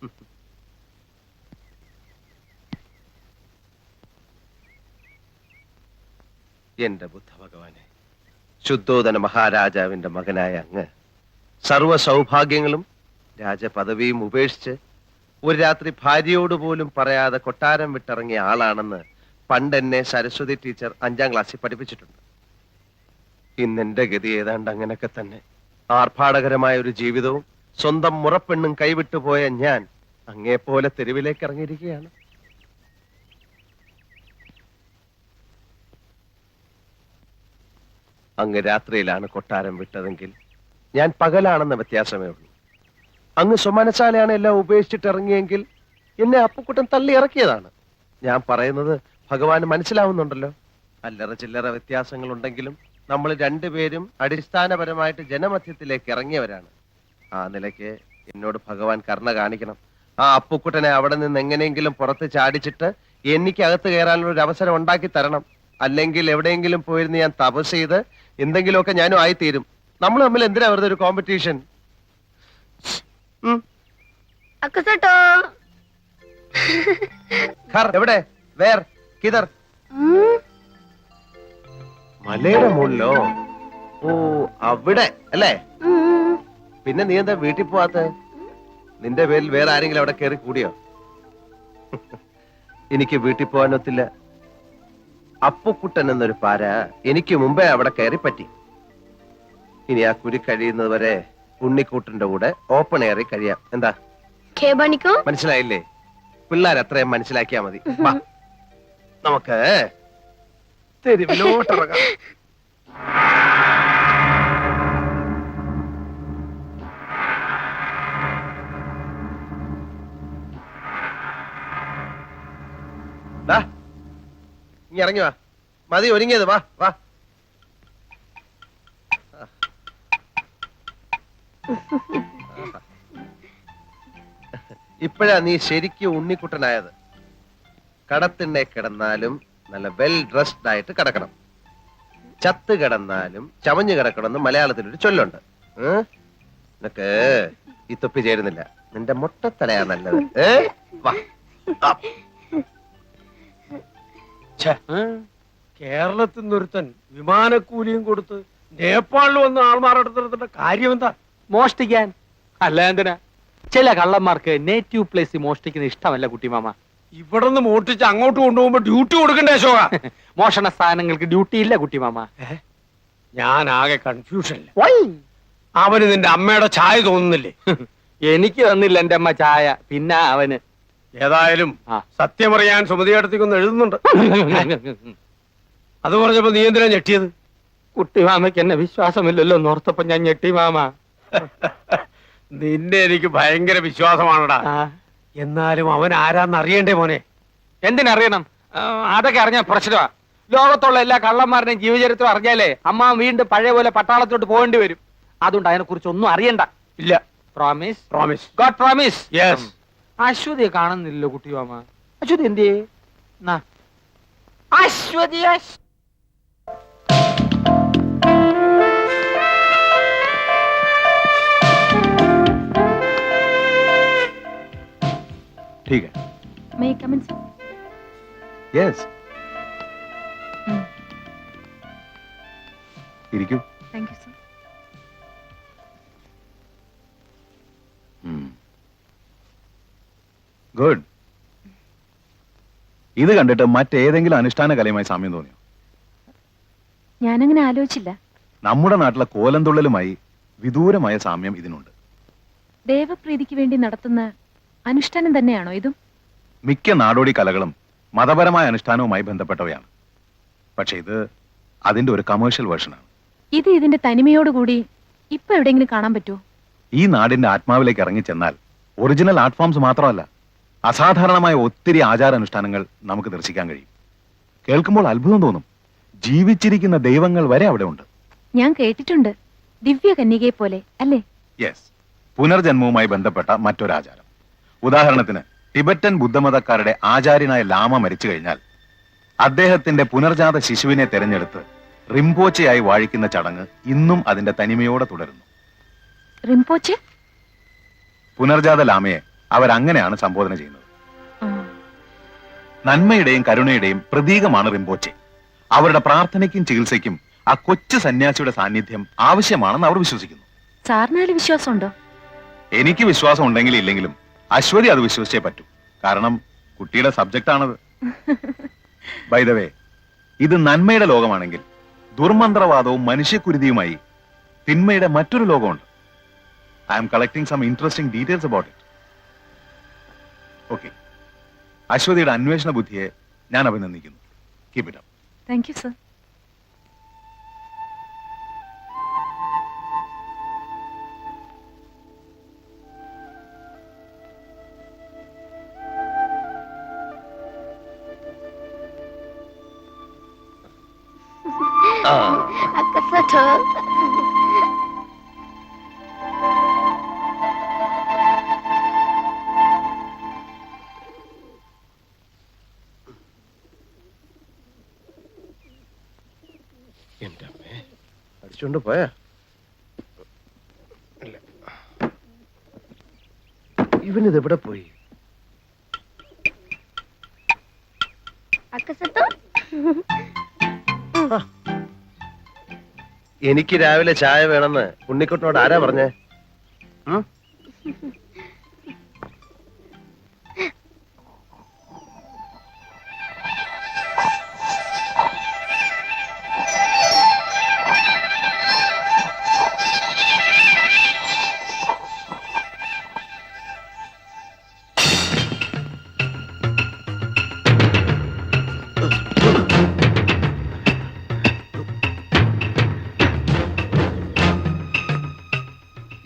എന്റെ ബുദ്ധ ഭഗവാനെ, ശുദ്ധോദന മഹാരാജാവിന്റെ മകനായ അങ്ങ് സർവ സൗഭാഗ്യങ്ങളും രാജപദവിയും ഉപേക്ഷിച്ച് ഒരു രാത്രി ഭാര്യയോട് പോലും പറയാതെ കൊട്ടാരം വിട്ടിറങ്ങിയ ആളാണെന്ന് പണ്ട് എന്നെ സരസ്വതി ടീച്ചർ 5ാം ക്ലാസ്സിൽ പഠിപ്പിച്ചിട്ടുണ്ട്. ഇന്നെന്റെ ഗതി ഏതാണ്ട് അങ്ങനെയൊക്കെ തന്നെ. ആർഭാടകരമായ ഒരു ജീവിതവും സ്വന്തം മുറപ്പെണ്ണും കൈവിട്ടുപോയ ഞാൻ അങ്ങേപ്പോലെ തെരുവിലേക്ക് ഇറങ്ങിയിരിക്കുകയാണ്. അങ്ങ് രാത്രിയിലാണ് കൊട്ടാരം വിട്ടതെങ്കിൽ ഞാൻ പകലാണെന്ന വ്യത്യാസമേ ഉള്ളൂ. അങ്ങ് സ്വമനസാലെയാണ് എല്ലാം ഉപേക്ഷിച്ചിട്ട് ഇറങ്ങിയെങ്കിൽ എന്നെ അപ്പുക്കുട്ടൻ തള്ളി ഇറക്കിയതാണ്. ഞാൻ പറയുന്നത് ഭഗവാന് മനസ്സിലാവുന്നുണ്ടല്ലോ. അല്ലറ ചില്ലറ വ്യത്യാസങ്ങൾ ഉണ്ടെങ്കിലും നമ്മൾ രണ്ടുപേരും അടിസ്ഥാനപരമായിട്ട് ജനമധ്യത്തിലേക്ക് ഇറങ്ങിയവരാണ്. ആ നിലയ്ക്ക് എന്നോട് ഭഗവാൻ കരുണ കാണിക്കണം. ആ അപ്പുക്കുട്ടനെ അവിടെ നിന്ന് എങ്ങനെയെങ്കിലും പുറത്ത് ചാടിച്ചിട്ട് എനിക്ക് അകത്ത് കയറാനുള്ള ഒരു അവസരം ഉണ്ടാക്കി തരണം. അല്ലെങ്കിൽ എവിടെയെങ്കിലും പോയിരുന്ന് ഞാൻ തപസ് ചെയ്ത് എന്തെങ്കിലുമൊക്കെ ഞാനും ആയിത്തീരും. നമ്മൾ തമ്മിൽ എന്തിനാ വെറുതെ ഒരു കോമ്പറ്റീഷൻ? എവിടെ? വേർ? കിതർ? മലയുടെ മുകളിലോ? ഓ, അവിടെ അല്ലേ? പിന്നെ നീ എന്താ വീട്ടിൽ പോവാത്ത? നിന്റെ പേരിൽ വേറെ ആരെങ്കിലും അവിടെ കയറി കൂടിയോ? എനിക്ക് വീട്ടിൽ പോകാനൊത്തില്ല. അപ്പുക്കുട്ടൻ എന്നൊരു പാര എനിക്ക് മുമ്പേ അവിടെ കയറി പറ്റി. ഇനി ആ കുരി കഴിയുന്നത് വരെ ഉണ്ണിക്കൂട്ടന്റെ കൂടെ ഓപ്പൺ എയറിൽ കഴിയാം. എന്താ മനസ്സിലായില്ലേ? പിള്ളേർ അത്രയും മനസ്സിലാക്കിയാ മതി. നമുക്ക് തെരുവിലോട്ടിറങ്ങാം. ഇനി ഇറങ്ങി വാ. മതി ഒരുങ്ങിയത്. വാ വാ. ഇപ്പോഴാ നീ ശരിക്കും ഉണ്ണിക്കുട്ടനായത്. കടത്തിണ്ണെ കിടന്നാലും നല്ല വെൽ ഡ്രസ്ഡ് ആയിട്ട് കിടക്കണം. ചത്ത് കിടന്നാലും ചമഞ്ഞു കിടക്കണമെന്ന് മലയാളത്തിലൊരു ചൊല്ലുണ്ട്. നിനക്ക് ഈ തൊപ്പി ചേരുന്നില്ല. നിന്റെ മുട്ടത്തലയാ നല്ലത്. വാ. കേരളത്തിൽ നിന്നൊരുത്തൻ വിമാനക്കൂലിയും കൊടുത്ത് നേപ്പാളിൽ വന്ന് ആൾമാറെടുത്തിടത്തിന്റെ കാര്യം എന്താ? മോഷ്ടിക്കാൻ. അല്ല എന്തിനാ? ചില കള്ളന്മാർക്ക് നേറ്റീവ് പ്ലേസ് മോഷ്ടിക്കുന്ന ഇഷ്ടമല്ല കുട്ടിമാമ. ഇവിടെ നിന്ന് മോഷ്ടിച്ച് അങ്ങോട്ട് കൊണ്ടുപോകുമ്പോ ഡ്യൂട്ടി കൊടുക്കണ്ടേ അശോക? മോഷണ സ്ഥാനങ്ങൾക്ക് ഡ്യൂട്ടി ഇല്ല കുട്ടിമാമ. ഞാൻ ആകെ കൺഫ്യൂഷനില്ല. അവന് നിന്റെ അമ്മയുടെ ചായ തോന്നുന്നില്ലേ? എനിക്ക് തന്നില്ല എന്റെ അമ്മ ചായ. പിന്നെ അവന് ഏതായാലും സത്യമറിയാൻ സുമതിയടത്തേക്കൊന്ന് എഴുതുന്നുണ്ട്. അത് പറഞ്ഞപ്പോ നീ എന്തിനാ ഞെട്ടിയത്? കുട്ടിമാമയ്ക്ക് എന്നെ വിശ്വാസമില്ലല്ലോ എന്നോർത്തപ്പോ ഞാൻ ഞെട്ടി മാമ. നിന്നെ എനിക്ക് ഭയങ്കര വിശ്വാസമാണടാ. എന്നാലും അവൻ ആരാന്ന് അറിയണ്ടേ മോനെ? എന്തിനറിയണം? അതൊക്കെ അറിഞ്ഞാൽ പ്രശ്നമാ. ലോകത്തുള്ള എല്ലാ കള്ളന്മാരുടെയും ജീവചരിത്രം അറിഞ്ഞാലേ അമ്മ വീണ്ടും പഴയ പോലെ പട്ടാളത്തോട്ട് പോകേണ്ടി വരും. അതുകൊണ്ട് അതിനെ കുറിച്ച് ഒന്നും അറിയണ്ട. ഇല്ല. Promise? Promise. God promise. Yes. അശ്വതിയെ കാണുന്നില്ലല്ലോ കുട്ടിമാമ. അശ്വതി എന്തിയേ? അശ്വതി ठीक है. May I come in, sir? Yes. ഇരിക്കൂ. Thank you, sir. ഗുഡ്. ഇത് കണ്ടിട്ട് മറ്റേതെങ്കിലും അനുഷ്ഠാന കലയുമായി സാമ്യം തോന്നിയോ? ഞാനങ്ങനെ ആലോചിച്ചില്ല. നമ്മുടെ നാട്ടിലെ കോലംതുള്ളലുമായി വിദൂരമായ സാമ്യം ഇതിനുണ്ട്. ദേവപ്രീതിക്ക് വേണ്ടി നടത്തുന്ന അനുഷ്ഠാനം തന്നെയാണോ ഇതും? മിക്ക നാടോടി കലകളും മതപരമായ അനുഷ്ഠാനവുമായി ബന്ധപ്പെട്ടവയാണ്. പക്ഷെ ഇത് അതിന്റെ ഒരു കമേഴ്ഷ്യൽ വേർഷനാണ്. ഇത് ഇതിന്റെ തനിമയോടുകൂടി ഇപ്പൊ എവിടെയെങ്കിലും കാണാൻ പറ്റുമോ? ഈ നാടിന്റെ ആത്മാവിലേക്ക് ഇറങ്ങിച്ചെന്നാൽ ഒറിജിനൽ ആർട്ട് ഫോംസ് മാത്രമല്ല, അസാധാരണമായ ഒത്തിരി ആചാരാനുഷ്ഠാനങ്ങൾ നമുക്ക് ദർശിക്കാൻ കഴിയും. കേൾക്കുമ്പോൾ അത്ഭുതം തോന്നും. ജീവിച്ചിരിക്കുന്ന ദൈവങ്ങൾ വരെ അവിടെ ഉണ്ട്. ഞാൻ കേട്ടിട്ടുണ്ട്. ദിവ്യ കന്യകയെ പോലെ അല്ലേ? യെസ്. പുനർജന്മവുമായി ബന്ധപ്പെട്ട മറ്റൊരാചാരം. ഉദാഹരണത്തിന് ടിബറ്റൻ ബുദ്ധമതക്കാരുടെ ആചാര്യനായ ലാമ മരിച്ചു കഴിഞ്ഞാൽ അദ്ദേഹത്തിന്റെ പുനർജാത ശിശുവിനെ തെരഞ്ഞെടുത്ത് റിംപോച്ചയായി വാഴിക്കുന്ന ചടങ്ങ് ഇന്നും അതിന്റെ തനിമയോടെ തുടരുന്നു. റിംപോച്ചെ? പുനർജാത ലാമയെ അവരങ്ങനെയാണ് സംബോധന ചെയ്യുന്നത്. ആ, നന്മയുടെയും കരുണയുടെയും പ്രതീകമാണ് റിംപോച്ചെ. അവരുടെ പ്രാർത്ഥനയ്ക്കും ചികിത്സയ്ക്കും ആ കൊച്ചു സന്യാസിയുടെ സാന്നിധ്യം ആവശ്യമാണെന്ന് അവർ വിശ്വസിക്കുന്നു. സാറിനാല് വിശ്വാസമുണ്ടോ? എനിക്ക് വിശ്വാസം ഉണ്ടെങ്കിലും ഇല്ലെങ്കിലും അശ്വതി അത് വിശ്വസിച്ചേ പറ്റൂ. കാരണം കുട്ടിയുടെ സബ്ജക്റ്റ് ആണത്. ബൈ ദ വേ, ഇത് നന്മയുടെ ലോകമാണെങ്കിൽ ദുർമന്ത്രവാദവും മനുഷ്യക്കുരുതിയുമായി തിന്മയുടെ മറ്റൊരു ലോകമുണ്ട്. I am collecting some interesting details about it. Okay, അശ്വതിയുടെ അന്വേഷണ ബുദ്ധിയെ ഞാൻ അഭിനന്ദിക്കുന്നു. Keep it up. Thank you sir. ആ Akasata. എന്റെ അമ്മേ, അടിച്ചോണ്ട് പോയാ? ഇല്ല. ഇവനിത് എവിടെ പോയി? Akasata. എനിക്ക് രാവിലെ ചായ വേണമെന്ന് ഉണ്ണിക്കുട്ടനോട് ആരാ പറഞ്ഞേ? ഉം?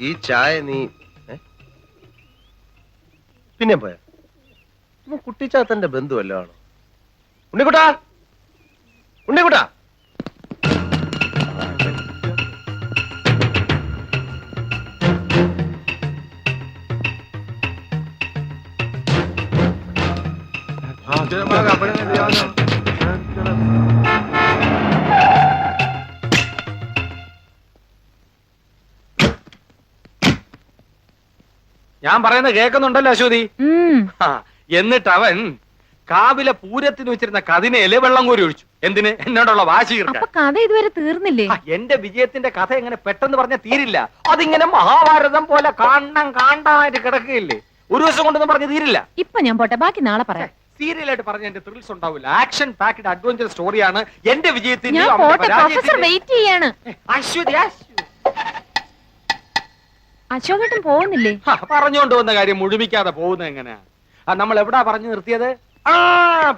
ഈ ചായ നീ പിന്നെ പോയാ? കുട്ടിച്ചാത്തന്റെ ബന്ധുവല്ലോ ആണോ? ഉണ്ണിക്കുട്ടാ, ഉണ്ണിക്കുട്ടാ. ഞാൻ പറയുന്നത് കേൾക്കുന്നുണ്ടല്ലോ അശ്വതി? ഉം. ആ, എന്നിട്ട് അവൻ കാവിലെ പൂരത്തിന് വെച്ചിരുന്ന കതിനയില് വെള്ളം കോരി ഒഴിച്ചു. എന്തിന്? എന്നോടുള്ള വാശി തീർക്കാൻ. അപ്പൊ കഥ ഇതുവരെ തീർന്നില്ലേ? ആ, എന്റെ വിജയത്തിന്റെ കഥ എങ്ങനെ പെട്ടെന്ന് പറഞ്ഞാൽ തീരില്ല. അതിങ്ങനെ മഹാഭാരതം പോലെ കാണാനായിട്ട് കിടക്കുകയില്ലേ? ഒരു ദിവസം കൊണ്ടൊന്നും പറഞ്ഞ് തീരില്ല. ഇപ്പൊ ഞാൻ പോട്ടെ, ബാക്കി നാളെ പറയാം. സീരിയലായിട്ട് പറഞ്ഞ എന്റെ ത്രിൽസ് ഉണ്ടാവില്ല. ആക്ഷൻ പാക്ഡ് അഡ്വഞ്ചർ സ്റ്റോറിയാണ് എന്റെ വിജയത്തിന്റെ ഞാൻ പോട്ടെ, പ്രൊഫസർ വെയിറ്റ് ചെയ്യാണ്. അശ്വതി അശോകേട്ടൻ പോകുന്നില്ലേ? പറഞ്ഞുകൊണ്ട് വന്ന കാര്യം മുഴുമിക്കാതെ പോകുന്നത് എങ്ങനെയാ? നമ്മൾ എവിടാ പറഞ്ഞു നിർത്തിയത്?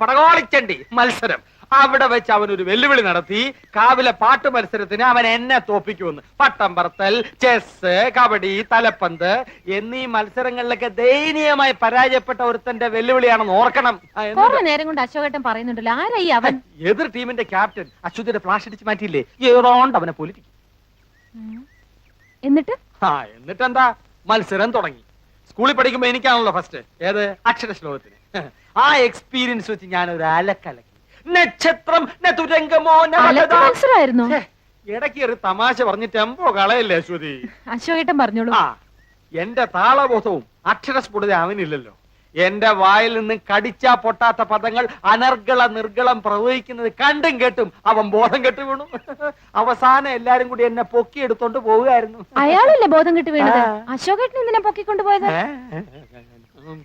പടകോളിച്ചണ്ടി മത്സരം. അവിടെ വെച്ച് അവൻ ഒരു വെല്ലുവിളി നടത്തി. കാവിലെ പാട്ട് മത്സരത്തിന് അവൻ എന്നെ തോപ്പിക്കുമെന്ന്. പട്ടം പറത്തൽ, ചെസ്, കബഡി, തലപ്പന്ത് എന്നീ മത്സരങ്ങളിലൊക്കെ ദയനീയമായി പരാജയപ്പെട്ട ഒരുത്തന്റെ വെല്ലുവിളിയാണെന്ന് ഓർക്കണം. കുറെ നേരം കൊണ്ട് അശോകേട്ടൻ പറയുന്നുണ്ടല്ലോ, ആരായി അവൻ? എതിർ ടീമിന്റെ ക്യാപ്റ്റൻ അശ്വതിയുടെ ഫ്ലാഷ് അടിച്ച് മാറ്റിയില്ലേ? ഏറോണ്ട് അവനെ പൊലിക്കും. എന്നിട്ട് എന്നിട്ടെന്താ? മത്സരം തുടങ്ങി. സ്കൂളിൽ പഠിക്കുമ്പോ എനിക്കാണല്ലോ ഫസ്റ്റ്. ഏത്? അക്ഷര ശ്ലോകത്തിന്. ആ എക്സ്പീരിയൻസ് വെച്ച് ഞാൻ ഒരു അലക്കലക്കി. നക്ഷത്രം മത്സരമായിരുന്നോ? ഇടയ്ക്ക് ഒരു തമാശ പറഞ്ഞ് ടെമ്പോ കളയല്ലേ അശ്വതി? അശോകേട്ടൻ പറഞ്ഞോളൂ. ആ, എന്റെ താളബോധവും അക്ഷരസ്ഫുടത അവനില്ലല്ലോ. എന്റെ വായിൽ നിന്ന് കടിച്ചാ പൊട്ടാത്ത പദങ്ങൾ അനർഗള നിർഗളം പ്രവഹിക്കുന്നത് കണ്ടും കേട്ടും അവൻ ബോധം കെട്ട് വീണു. അവസാനം എല്ലാരും കൂടി എന്നെ പൊക്കി എടുത്തോണ്ട് പോവുകയായിരുന്നു. അയാളല്ലേ ബോധം കെട്ട് വീണത്? അശോകേട്ടൻ എന്തിനാ പൊക്കിക്കൊണ്ടുപോയത്?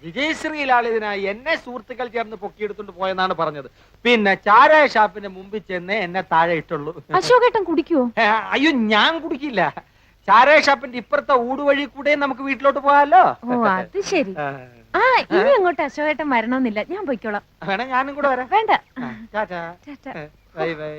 വിജയശ്രീലാളിതിനായി എന്നെ സുഹൃത്തുക്കൾ ചേർന്ന് പൊക്കിയെടുത്തോണ്ട് പോയെന്നാണ് പറഞ്ഞത്. പിന്നെ ചാരായ ഷാപ്പിന്റെ മുമ്പിൽ ചെന്ന് എന്നെ താഴെ ഇട്ടുള്ളൂ. അശോകേട്ടൻ കുടിക്കുവോ? അയ്യോ, ഞാൻ കുടിക്കില്ല. ചാരായ ഷാപ്പിന്റെ ഇപ്പുറത്തെ ഊടുവഴി കൂടെ നമുക്ക് വീട്ടിലോട്ട് പോകാലോ. ഓ, അത് ശരി. ആ, ഇനി അങ്ങോട്ട് അശോകേട്ടൻ വരണമെന്നില്ല, ഞാൻ പൊയ്ക്കോളാം. വേണേ ഞാനും കൂടെ വരാം. വേണ്ട. ടാറ്റാ. ടാറ്റാ. Bye by.